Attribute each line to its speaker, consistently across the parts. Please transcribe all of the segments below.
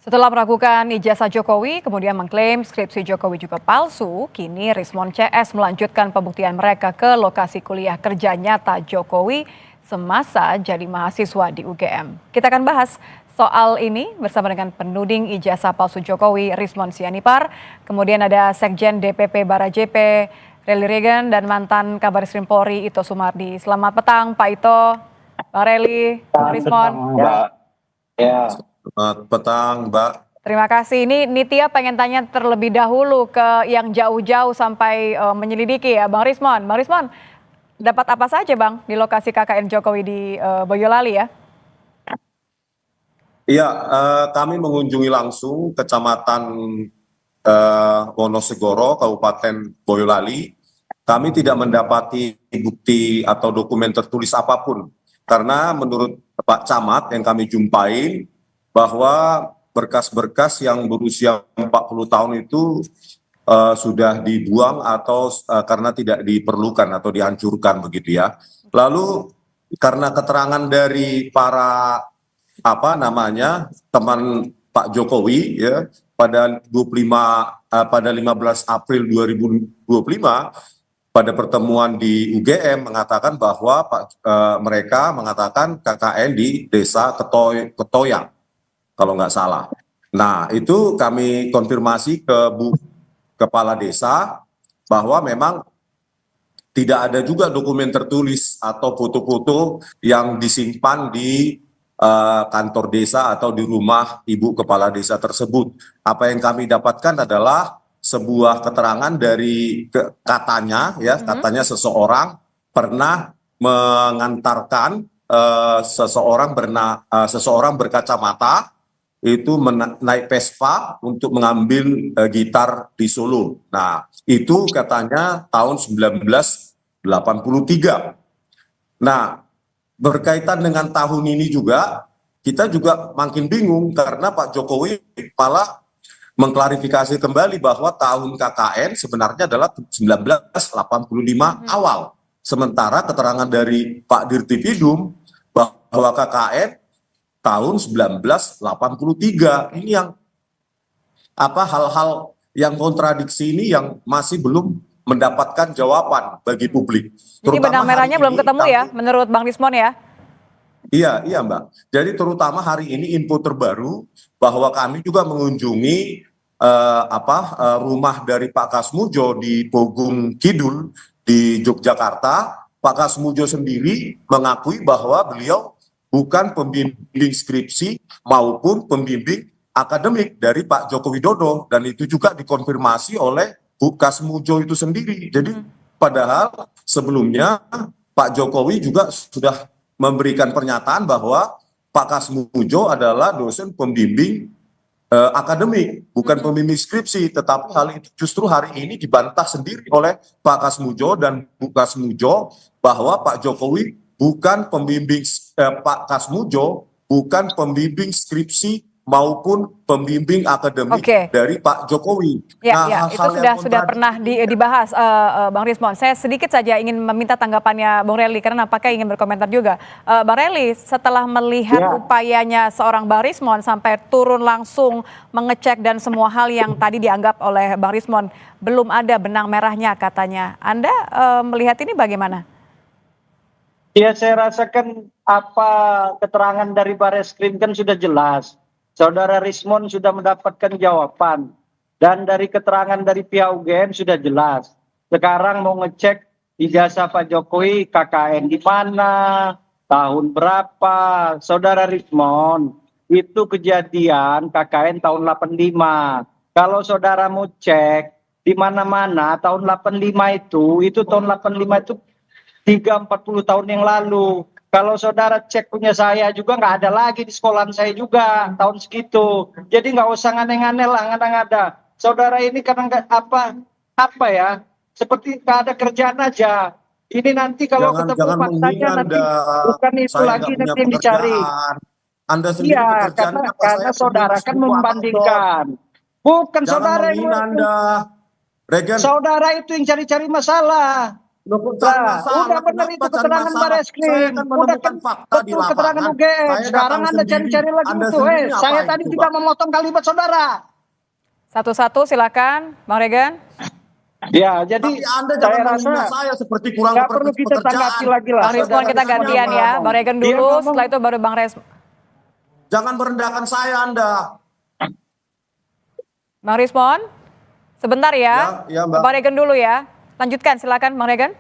Speaker 1: Setelah meragukan ijazah Jokowi, kemudian mengklaim skripsi Jokowi juga palsu, kini Rismon CS melanjutkan pembuktian mereka ke lokasi kuliah kerja nyata Jokowi semasa jadi mahasiswa di UGM. Kita akan bahas soal ini bersama dengan penuding ijazah palsu Jokowi, Rismon Sianipar, kemudian ada Sekjen DPP Bara JP, Relly Regan, dan mantan Kabaris Polri Ito Sumardi. Selamat petang Pak Ito, Bang Relly, Bang Rismon.
Speaker 2: Mbak. Ya.
Speaker 3: Selamat petang, Mbak.
Speaker 1: Terima kasih. Ini Nitya pengen tanya terlebih dahulu ke yang jauh-jauh sampai menyelidiki ya, Bang Rismon. Bang Rismon, dapat apa saja Bang di lokasi KKN Jokowi di Boyolali ya?
Speaker 3: Iya, kami mengunjungi langsung Kecamatan Wonosegoro, Kabupaten Boyolali. Kami tidak mendapati bukti atau dokumen tertulis apapun. Karena menurut Pak Camat yang kami jumpain, bahwa berkas-berkas yang berusia 40 tahun itu sudah dibuang atau karena tidak diperlukan atau dihancurkan begitu ya. Lalu karena keterangan dari para teman Pak Jokowi ya pada 15 April 2025 pada pertemuan di UGM mengatakan bahwa mereka mengatakan KKN di Desa Ketoyang kalau nggak salah. Nah, itu kami konfirmasi ke Bu Kepala Desa bahwa memang tidak ada juga dokumen tertulis atau foto-foto yang disimpan di kantor desa atau di rumah Ibu Kepala Desa tersebut. Apa yang kami dapatkan adalah sebuah keterangan dari katanya seseorang pernah mengantarkan seseorang berkacamata itu naik Vespa untuk mengambil gitar di Solo. Nah, itu katanya tahun 1983. Nah, berkaitan dengan tahun ini juga, kita juga makin bingung karena Pak Jokowi malah mengklarifikasi kembali bahwa tahun KKN sebenarnya adalah 1985 awal. Sementara keterangan dari Pak Dirtipidum bahwa KKN tahun 1983. Ini yang hal-hal yang kontradiksi ini yang masih belum mendapatkan jawaban bagi publik.
Speaker 1: Jadi benang merahnya belum ketemu ya menurut Bang Rismon ya?
Speaker 3: Iya Mbak. Jadi terutama hari ini info terbaru bahwa kami juga mengunjungi rumah dari Pak Kasmujo di Pogung Kidul di Yogyakarta. Pak Kasmujo sendiri mengakui bahwa beliau bukan pembimbing skripsi maupun pembimbing akademik dari Pak Joko Widodo, dan itu juga dikonfirmasi oleh Bu Kasmujo itu sendiri. Jadi padahal sebelumnya Pak Jokowi juga sudah memberikan pernyataan bahwa Pak Kasmujo adalah dosen pembimbing akademik, bukan pembimbing skripsi. Tetapi hal itu justru hari ini dibantah sendiri oleh Pak Kasmujo dan Bu Kasmujo bahwa Pak Jokowi bukan pembimbing Pak Kasmujo bukan pembimbing skripsi maupun pembimbing akademik dari Pak Jokowi.
Speaker 1: Ya, itu sudah pernah dibahas Bang Rismon. Saya sedikit saja ingin meminta tanggapannya Bang Relly karena apakah ingin berkomentar juga. Bang Relly, setelah melihat upayanya seorang Bang Rismon sampai turun langsung mengecek dan semua hal yang tadi dianggap oleh Bang Rismon belum ada benang merahnya katanya. Anda melihat ini bagaimana?
Speaker 2: Ya, saya rasakan keterangan dari Bareskrim kan sudah jelas. Saudara Rismon sudah mendapatkan jawaban. Dan dari keterangan dari pihak UGM sudah jelas. Sekarang mau ngecek ijazah Pak Jokowi KKN di mana, tahun berapa. Saudara Rismon, itu kejadian KKN tahun 85. Kalau saudara mau cek di mana-mana tahun 85 itu tahun 85 itu 30-40 tahun yang lalu. Kalau saudara cek punya saya juga nggak ada lagi di sekolahan saya juga tahun segitu. Jadi nggak usah ngane-ngane lah, ngada-ngada. Saudara ini karena nggak seperti nggak ada kerjaan aja. Ini nanti kalau ketemu faktanya nanti bukan itu lagi nanti yang dicari.
Speaker 3: Anda sendiri
Speaker 2: karena saudara kan membandingkan. Bukan
Speaker 3: jangan
Speaker 2: saudara yang
Speaker 3: Anda.
Speaker 2: Saudara itu yang cari-cari masalah.
Speaker 3: Loh, kok cari
Speaker 2: Lah,
Speaker 3: masalah?
Speaker 2: udah benar
Speaker 3: Kenapa
Speaker 2: itu
Speaker 3: cari
Speaker 2: keterangan
Speaker 3: masalah?
Speaker 2: Bareskrim.
Speaker 3: Saya kan
Speaker 2: Udah
Speaker 3: menemukan
Speaker 2: kan
Speaker 3: fakta di
Speaker 2: betul keterangan
Speaker 3: lapangan.
Speaker 2: UGM.
Speaker 3: Saya
Speaker 2: Sekarang
Speaker 3: datang
Speaker 2: Anda
Speaker 3: sendiri.
Speaker 2: cari-cari lagi
Speaker 3: Anda
Speaker 2: itu.
Speaker 3: sendiri
Speaker 2: Saya
Speaker 3: ngapain
Speaker 2: tadi
Speaker 3: coba?
Speaker 2: tidak memotong kalimat saudara.
Speaker 1: Satu-satu silakan, Bang Regan.
Speaker 2: Ya, jadi
Speaker 3: Tapi Anda
Speaker 2: saya
Speaker 3: jangan
Speaker 2: rasa
Speaker 3: menghina saya seperti kurang
Speaker 2: nggak perlu kita tanggapi
Speaker 3: pekerjaan.
Speaker 2: lagi lah.
Speaker 1: Bang Rizwan
Speaker 2: Saudara
Speaker 1: kita
Speaker 2: Rizwan
Speaker 1: gantian
Speaker 2: yang
Speaker 1: ya.
Speaker 2: ngomong.
Speaker 1: Bang Regan
Speaker 2: Dia
Speaker 1: dulu,
Speaker 2: ngomong,
Speaker 1: setelah itu baru Bang
Speaker 3: Jangan merendahkan saya Anda.
Speaker 1: Bang Rizwan. Sebentar ya.
Speaker 3: Ya, Mbak.
Speaker 1: Bang Regan dulu ya. Lanjutkan silakan Bang Regan.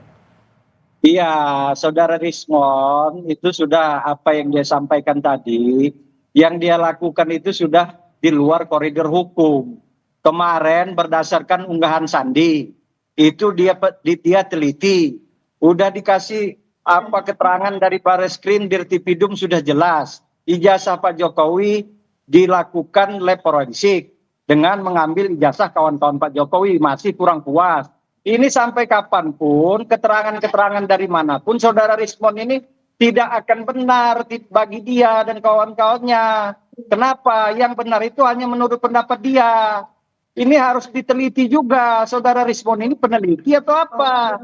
Speaker 2: iya, saudara Rismon itu sudah apa yang dia sampaikan tadi, yang dia lakukan itu sudah di luar koridor hukum. Kemarin berdasarkan unggahan Sandi, itu dia teliti, udah dikasih apa keterangan dari Bareskrim Dirtipidum sudah jelas. Ijazah Pak Jokowi dilakukan lab forensik dengan mengambil ijazah kawan-kawan Pak Jokowi, masih kurang puas. Ini sampai kapanpun keterangan-keterangan dari manapun saudara Rismon ini tidak akan benar bagi dia dan kawan-kawannya. Kenapa? Yang benar itu hanya menurut pendapat dia. Ini harus diteliti juga. Saudara Rismon ini peneliti atau apa?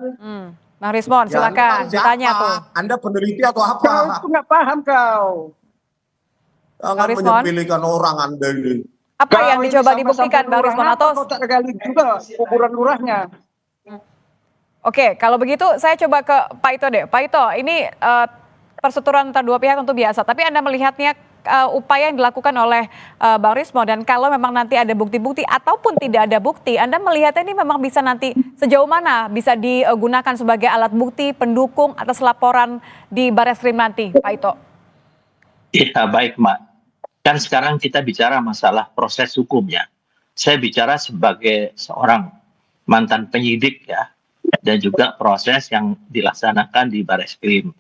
Speaker 1: Bang Rizwan
Speaker 3: Ya,
Speaker 1: silakan
Speaker 3: Anda
Speaker 1: ditanya
Speaker 3: siapa?
Speaker 1: tuh.
Speaker 3: Anda peneliti atau apa?
Speaker 2: Kau itu nggak paham kau.
Speaker 3: Jangan
Speaker 1: Bang Rizwan.
Speaker 3: menyepelekan orang Anda ini.
Speaker 1: Apa
Speaker 2: Kau
Speaker 1: yang
Speaker 2: ini
Speaker 1: dicoba
Speaker 2: sama-sama
Speaker 1: dibuktikan Bang
Speaker 2: lurah
Speaker 1: Rizwan
Speaker 2: apa
Speaker 1: atau
Speaker 2: kau tak gali juga kuburan lurahnya.
Speaker 1: Oke, kalau begitu saya coba ke Pak Ito deh. Pak Ito, ini persetujuan antara dua pihak tentu biasa, tapi Anda melihatnya upaya yang dilakukan oleh Bang Rismon dan kalau memang nanti ada bukti-bukti ataupun tidak ada bukti, Anda melihatnya ini memang bisa nanti sejauh mana bisa digunakan sebagai alat bukti pendukung atas laporan di Bareskrim nanti, Pak Ito?
Speaker 4: Ya baik Mak, kan sekarang kita bicara masalah proses hukumnya. Saya bicara sebagai seorang mantan penyidik ya, dan juga proses yang dilaksanakan di Bareskrim.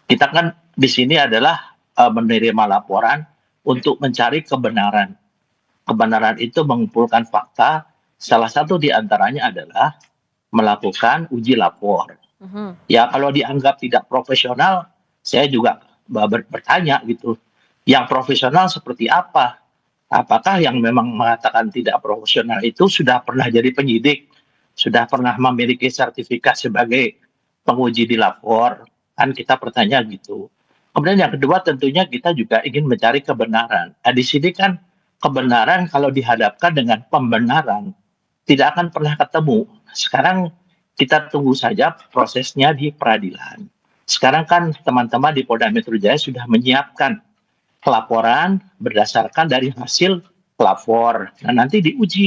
Speaker 4: Kita kan di sini adalah menerima laporan untuk mencari kebenaran. Kebenaran itu mengumpulkan fakta, salah satu di antaranya adalah melakukan uji lapor. Ya kalau dianggap tidak profesional, saya juga bertanya gitu. Yang profesional seperti apa? Apakah yang memang mengatakan tidak profesional itu sudah pernah jadi penyidik, sudah pernah memiliki sertifikat sebagai penguji di lapor? Kan kita bertanya gitu. Kemudian yang kedua tentunya kita juga ingin mencari kebenaran. Nah, di sini kan kebenaran kalau dihadapkan dengan pembenaran tidak akan pernah ketemu. Sekarang kita tunggu saja prosesnya di peradilan. Sekarang kan teman-teman di Polda Metro Jaya sudah menyiapkan laporan berdasarkan dari hasil pelapor. Nah, nanti diuji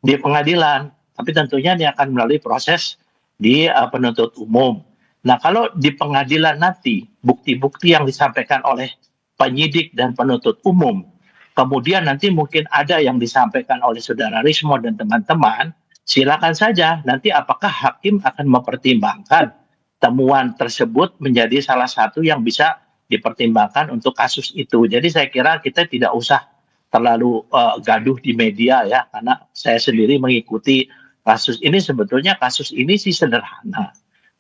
Speaker 4: di pengadilan. Tapi tentunya ini akan melalui proses di penuntut umum. Nah, kalau di pengadilan nanti bukti-bukti yang disampaikan oleh penyidik dan penuntut umum, kemudian nanti mungkin ada yang disampaikan oleh saudara Rismon dan teman-teman, silakan saja. Nanti apakah hakim akan mempertimbangkan temuan tersebut menjadi salah satu yang bisa dipertimbangkan untuk kasus itu. Jadi saya kira kita tidak usah terlalu gaduh di media ya, karena saya sendiri mengikuti kasus ini. Sebetulnya kasus ini sih sederhana.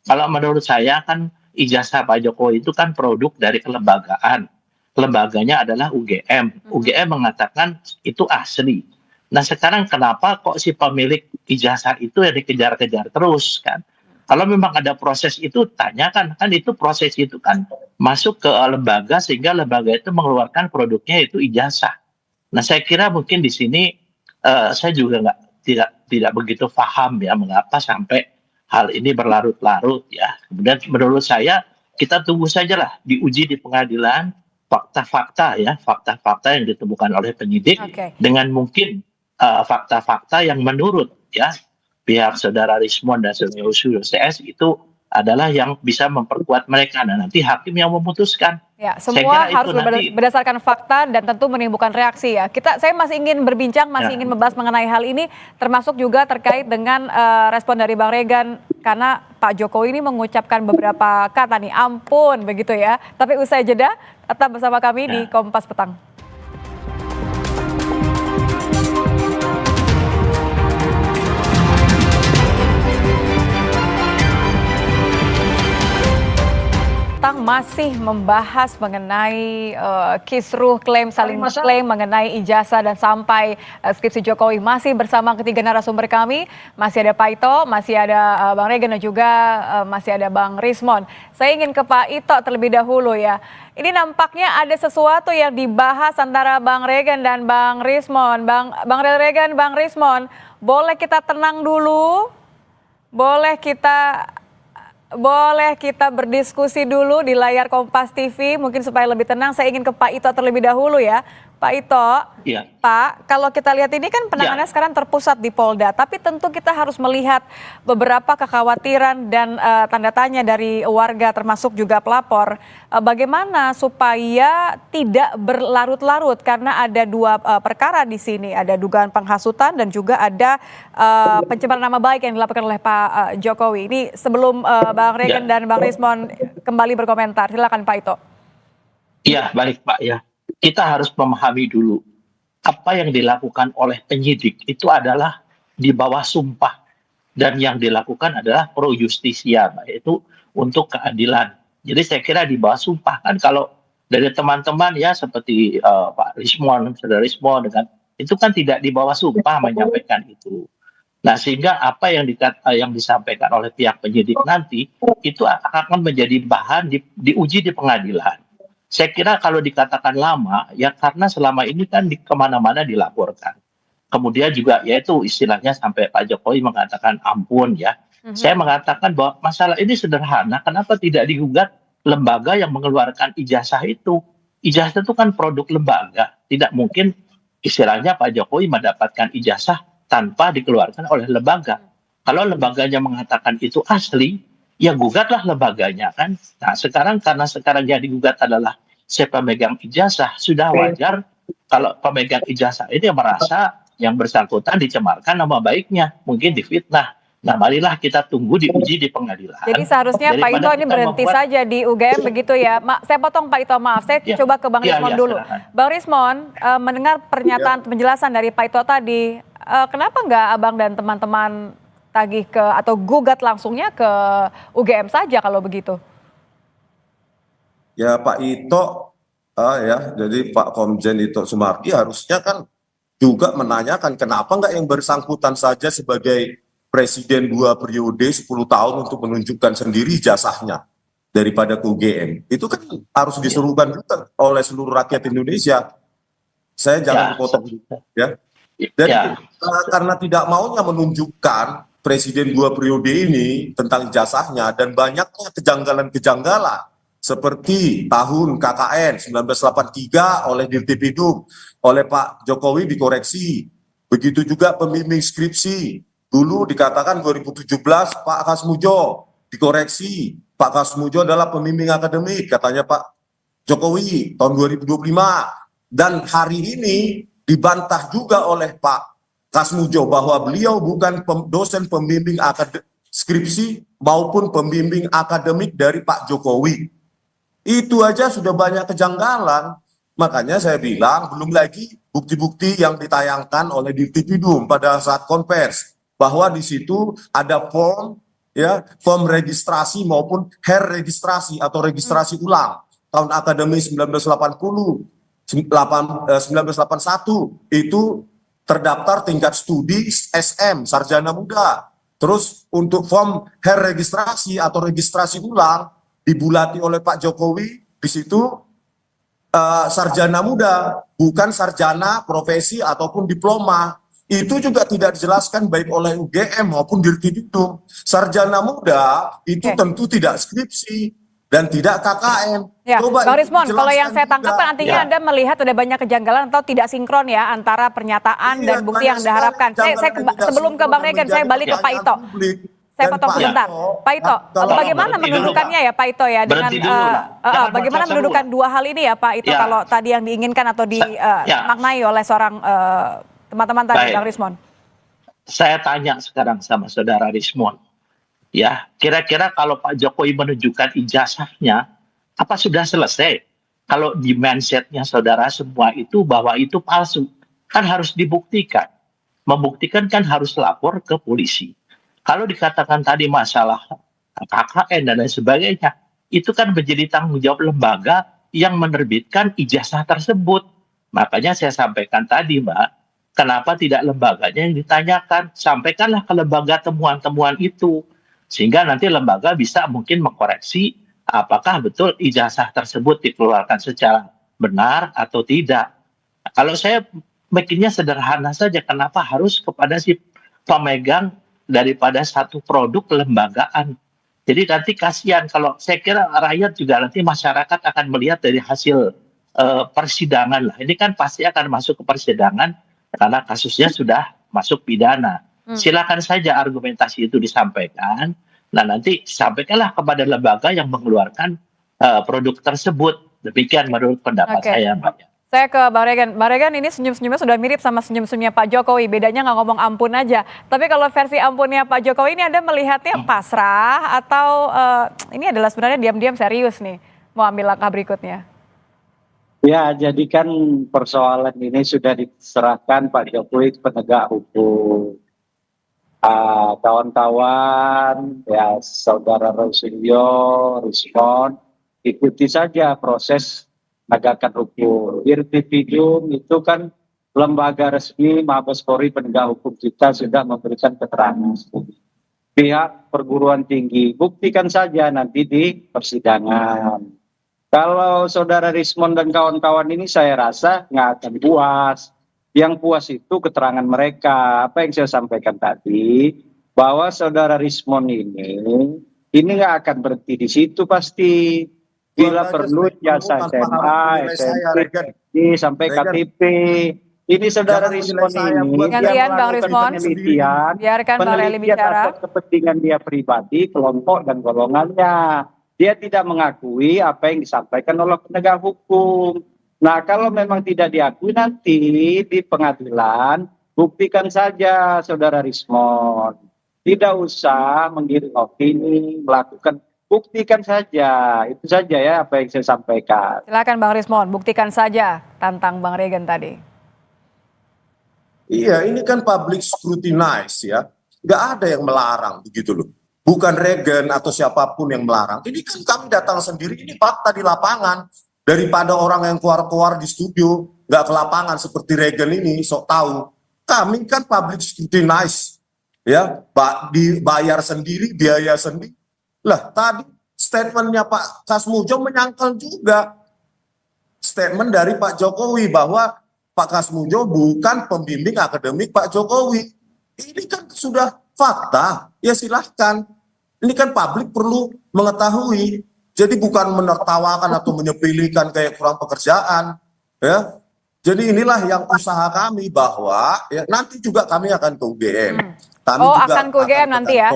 Speaker 4: Kalau menurut saya kan ijazah Pak Jokowi itu kan produk dari kelembagaan. Lembaganya adalah UGM. UGM mengatakan itu asli. Nah sekarang kenapa kok si pemilik ijazah itu yang dikejar-kejar terus kan? Kalau memang ada proses itu tanyakan, kan itu proses itu kan masuk ke lembaga sehingga lembaga itu mengeluarkan produknya itu ijazah. Nah saya kira mungkin di sini saya juga tidak begitu paham ya mengapa sampai hal ini berlarut-larut ya. Kemudian menurut saya kita tunggu sajalah diuji di pengadilan fakta-fakta ya, fakta-fakta yang ditemukan oleh penyidik dengan mungkin fakta-fakta yang menurut ya pihak saudara Rismon dan saudara Usul CS itu adalah yang bisa memperkuat mereka. Nah, nanti hakim yang memutuskan.
Speaker 1: Ya, semua harus berdasarkan fakta dan tentu menimbulkan reaksi ya. Saya masih ingin berbincang, ingin membahas mengenai hal ini, termasuk juga terkait dengan respon dari Bang Regan, karena Pak Jokowi ini mengucapkan beberapa kata nih, ampun begitu ya. Tapi usai jeda, tetap bersama kami di Kompas Petang. masih membahas mengenai kisruh saling klaim mengenai ijazah dan sampai skripsi Jokowi. Masih bersama ketiga narasumber kami, masih ada Pak Ito, masih ada Bang Regen dan juga masih ada Bang Rismon. Saya ingin ke Pak Ito terlebih dahulu ya. Ini nampaknya ada sesuatu yang dibahas antara Bang Regen dan Bang Rismon. Bang Regen, Bang Rismon, boleh kita tenang dulu? Boleh kita berdiskusi dulu di layar Kompas TV, mungkin supaya lebih tenang. Saya ingin ke Pak Ito terlebih dahulu ya. Pak Ito,
Speaker 4: Ya.
Speaker 1: Pak, kalau kita lihat ini kan penanganannya sekarang terpusat di Polda, tapi tentu kita harus melihat beberapa kekhawatiran dan tanda tanya dari warga termasuk juga pelapor. Bagaimana supaya tidak berlarut-larut karena ada dua perkara di sini, ada dugaan penghasutan dan juga ada pencemaran nama baik yang dilakukan oleh Pak Jokowi. Ini sebelum Bang Regen dan Bang Rismon kembali berkomentar, silakan Pak Ito.
Speaker 4: Iya, baik Pak ya. Kita harus memahami dulu apa yang dilakukan oleh penyidik itu adalah di bawah sumpah, dan yang dilakukan adalah pro justisia, yaitu untuk keadilan. Jadi saya kira di bawah sumpah. Kan kalau dari teman-teman ya seperti Pak Rismon, Saudara Rismon dengan itu kan tidak di bawah sumpah menyampaikan itu. Nah, sehingga apa yang disampaikan oleh pihak penyidik nanti itu akan menjadi bahan diuji di pengadilan. Saya kira kalau dikatakan lama, ya karena selama ini kan kemana-mana dilaporkan. Kemudian juga yaitu istilahnya sampai Pak Jokowi mengatakan ampun ya. Saya mengatakan bahwa masalah ini sederhana, kenapa tidak digugat lembaga yang mengeluarkan ijazah itu? Ijazah itu kan produk lembaga, tidak mungkin istilahnya Pak Jokowi mendapatkan ijazah tanpa dikeluarkan oleh lembaga. Kalau lembaganya mengatakan itu asli, ya gugatlah lembaganya kan. Nah sekarang karena sekarang yang digugat adalah si pemegang ijazah, sudah wajar kalau pemegang ijazah ini merasa yang bersangkutan dicemarkan nama baiknya, mungkin difitnah. Nah marilah kita tunggu diuji di pengadilan.
Speaker 1: Jadi seharusnya Pak Ito ini berhenti saja di UGM begitu ya. Saya potong Pak Ito, maaf. Saya coba ke Bang Rismon dulu.
Speaker 4: Silakan.
Speaker 1: Bang Rismon, mendengar pernyataan penjelasan dari Pak Ito tadi, kenapa nggak Abang dan teman-teman tagih ke atau gugat langsungnya ke UGM saja kalau begitu?
Speaker 3: Ya Pak Ito, ya jadi Pak Komjen Ito Sumardi harusnya kan juga menanyakan kenapa nggak yang bersangkutan saja sebagai presiden 2 periode 10 tahun untuk menunjukkan sendiri ijazahnya daripada ke UGM. Itu kan harus diserukan juga oleh seluruh rakyat Indonesia. Saya jangan potong ya. Dan karena tidak maunya menunjukkan presiden 2 periode ini tentang ijazahnya dan banyaknya kejanggalan-kejanggalan seperti tahun KKN 1983 oleh Dirtipidum, oleh Pak Jokowi dikoreksi. Begitu juga pembimbing skripsi. Dulu dikatakan 2017 Pak Kasmujo dikoreksi. Pak Kasmujo adalah pembimbing akademik, katanya Pak Jokowi tahun 2025. Dan hari ini dibantah juga oleh Pak Kasmujo bahwa beliau bukan dosen pembimbing skripsi maupun pembimbing akademik dari Pak Jokowi. Itu aja sudah banyak kejanggalan. Makanya saya bilang belum lagi bukti-bukti yang ditayangkan oleh Dirtipidum pada saat konvers bahwa di situ ada form registrasi maupun registrasi atau registrasi ulang tahun akademi 1981 itu terdaftar tingkat studi SM sarjana muda. Terus untuk form registrasi atau registrasi ulang dibulati oleh Pak Jokowi di situ sarjana muda, bukan sarjana profesi ataupun diploma. Itu juga tidak dijelaskan baik oleh UGM maupun Dirtipidum. Sarjana muda itu tentu tidak skripsi dan tidak KKN.
Speaker 1: Ya, Bang Rismon, kalau yang saya tangkap kan artinya
Speaker 4: Ya.
Speaker 1: Anda melihat ada banyak kejanggalan atau tidak sinkron ya antara pernyataan dan bukti yang Anda harapkan. Sebelum ke Bang Regen, saya balik ke Pak Ito. Saya potong sebentar. Pak Ito, bagaimana mendudukannya ya Pak Ito ya dengan bagaimana mendudukan dua hal ini ya Pak Ito kalau tadi yang diinginkan atau dimaknai oleh seorang teman-teman tadi Bang Rismon.
Speaker 4: Saya tanya sekarang sama Saudara Rismon. Ya, kira-kira kalau Pak Jokowi menunjukkan ijazahnya, apa sudah selesai? Kalau di mindsetnya saudara semua itu bahwa itu palsu, kan harus dibuktikan. Membuktikan kan harus lapor ke polisi. Kalau dikatakan tadi masalah KKN dan lain sebagainya, itu kan menjadi tanggung jawab lembaga yang menerbitkan ijazah tersebut. Makanya saya sampaikan tadi, Mbak, kenapa tidak lembaganya yang ditanyakan? Sampaikanlah ke lembaga temuan-temuan itu. Sehingga nanti lembaga bisa mungkin mengkoreksi apakah betul ijazah tersebut dikeluarkan secara benar atau tidak. Kalau saya bikinnya sederhana saja, kenapa harus kepada si pemegang daripada satu produk kelembagaan? Jadi nanti kasihan, kalau saya kira rakyat juga nanti masyarakat akan melihat dari hasil persidangan lah. Ini kan pasti akan masuk ke persidangan karena kasusnya sudah masuk pidana. Silakan saja argumentasi itu disampaikan. Nah nanti sampaikanlah kepada lembaga yang mengeluarkan produk tersebut. Demikian menurut pendapat saya, Mbak.
Speaker 1: Saya ke Bang Regan. Bang Regan, ini senyum-senyumnya sudah mirip sama senyum-senyumnya Pak Jokowi. Bedanya nggak ngomong ampun aja. Tapi kalau versi ampunnya Pak Jokowi ini Anda melihatnya pasrah atau ini adalah sebenarnya diam-diam serius nih mau ambil langkah berikutnya?
Speaker 2: Ya, jadi kan persoalan ini sudah diserahkan Pak Jokowi ke penegak hukum. Kawan-kawan, ya saudara Rosilio, Rismon, ikuti saja proses penegakan hukum. Irtipidum itu kan lembaga resmi Mabes Polri penegak hukum kita sudah memberikan keterangan. Pihak perguruan tinggi, buktikan saja nanti di persidangan. Kalau saudara Rismon dan kawan-kawan ini saya rasa nggak akan puas. Yang puas itu keterangan mereka. Apa yang saya sampaikan tadi, bahwa saudara Rismon ini nggak akan berhenti di situ pasti. Bila perlu jasa SMA, SMP, sampai KTP. Ini saudara Rismon ini
Speaker 1: gantian Bang Rismon, biarkan Bang Reli bicara.
Speaker 2: Atas kepentingan dia pribadi, kelompok dan golongannya. Dia tidak mengakui apa yang disampaikan oleh penegak hukum. Nah, kalau memang tidak diakui nanti di pengadilan, buktikan saja saudara Rismon. Tidak usah menggiring opini, melakukan, buktikan saja. Itu saja ya apa yang saya sampaikan.
Speaker 1: Silakan Bang Rismon, buktikan saja tantang Bang Regan tadi.
Speaker 3: Iya, ini kan public scrutinize ya. Nggak ada yang melarang begitu loh. Bukan Regan atau siapapun yang melarang. Ini kan kami datang sendiri, ini fakta di lapangan. Daripada orang yang keluar-keluar di studio, nggak ke lapangan seperti Regan ini, sok tahu. Kami kan public scrutinize, ya, dibayar sendiri, biaya sendiri. Lah, tadi statementnya Pak Kasmujo menyangkal juga. Statement dari Pak Jokowi bahwa Pak Kasmujo bukan pembimbing akademik Pak Jokowi. Ini kan sudah fakta, ya silahkan. Ini kan publik perlu mengetahui. Jadi bukan menertawakan atau menyepelekan kayak kurang pekerjaan, ya. Jadi inilah yang usaha kami bahwa ya, nanti juga kami akan ke UGM. Kami juga
Speaker 1: akan ke UGM nanti ya.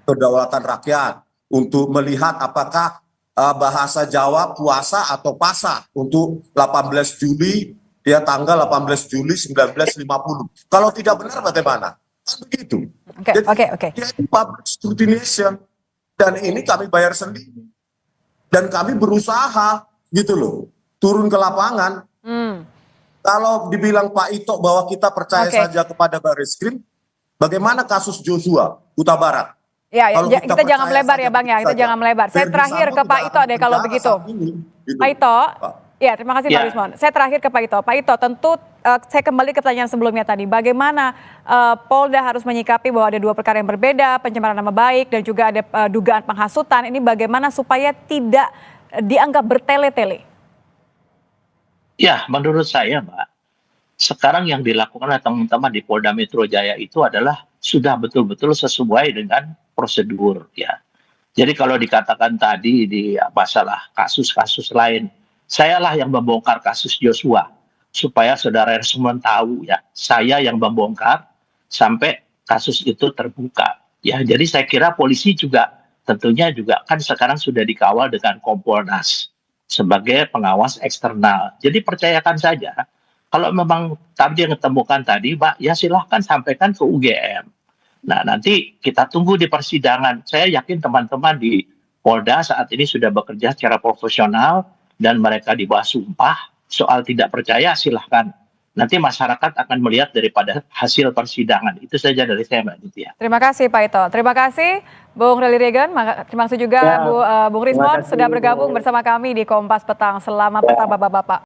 Speaker 3: Kedaulatan Rakyat untuk melihat apakah bahasa Jawa puasa atau pasa untuk 18 Juli ya tanggal 18 Juli 1950. Kalau tidak benar bagaimana? Kan begitu.
Speaker 1: Oke.
Speaker 3: Jadi public scrutinization dan ini kami bayar sendiri. Dan kami berusaha gitu loh, turun ke lapangan. Kalau dibilang Pak Ito bahwa kita percaya saja kepada Barreskrim, bagaimana kasus Joshua, Huta Barat?
Speaker 1: Ya, kita jangan melebar ya Bang ya, kita jangan melebar. Saya terakhir ke Pak Ito deh kalau begitu. Pak Ito, ya terima kasih Pak Rismon. Saya terakhir ke Pak Ito. Pak Ito, tentu saya kembali ke pertanyaan sebelumnya tadi. Bagaimana Polda harus menyikapi bahwa ada dua perkara yang berbeda, pencemaran nama baik dan juga ada dugaan penghasutan. Ini bagaimana supaya tidak dianggap bertele-tele?
Speaker 4: Ya, menurut saya Mbak, sekarang yang dilakukan oleh teman-teman di Polda Metro Jaya itu adalah sudah betul-betul sesuai dengan prosedur ya. Jadi kalau dikatakan tadi di masalah kasus-kasus lain, sayalah yang membongkar kasus Joshua supaya saudara Rismon tahu ya, saya yang membongkar sampai kasus itu terbuka ya. Jadi saya kira polisi juga tentunya juga kan sekarang sudah dikawal dengan Kompolnas sebagai pengawas eksternal. Jadi percayakan saja, kalau memang tadi yang ditemukan tadi, Pak, ya silahkan sampaikan ke UGM. Nah, nanti kita tunggu di persidangan. Saya yakin teman-teman di Polda saat ini sudah bekerja secara profesional dan mereka di bawah sumpah. Soal tidak percaya silahkan nanti masyarakat akan melihat daripada hasil persidangan. Itu saja dari saya, Mbak Nitya.
Speaker 1: Terima kasih Pak Ito. Terima kasih Bung Rally Regan. Terima kasih juga
Speaker 2: Ya,
Speaker 1: Bung
Speaker 2: terima
Speaker 1: Rismon
Speaker 2: kasih,
Speaker 1: sudah bergabung
Speaker 2: Bu.
Speaker 1: bersama kami di Kompas Petang. Selamat petang Bapak-Bapak.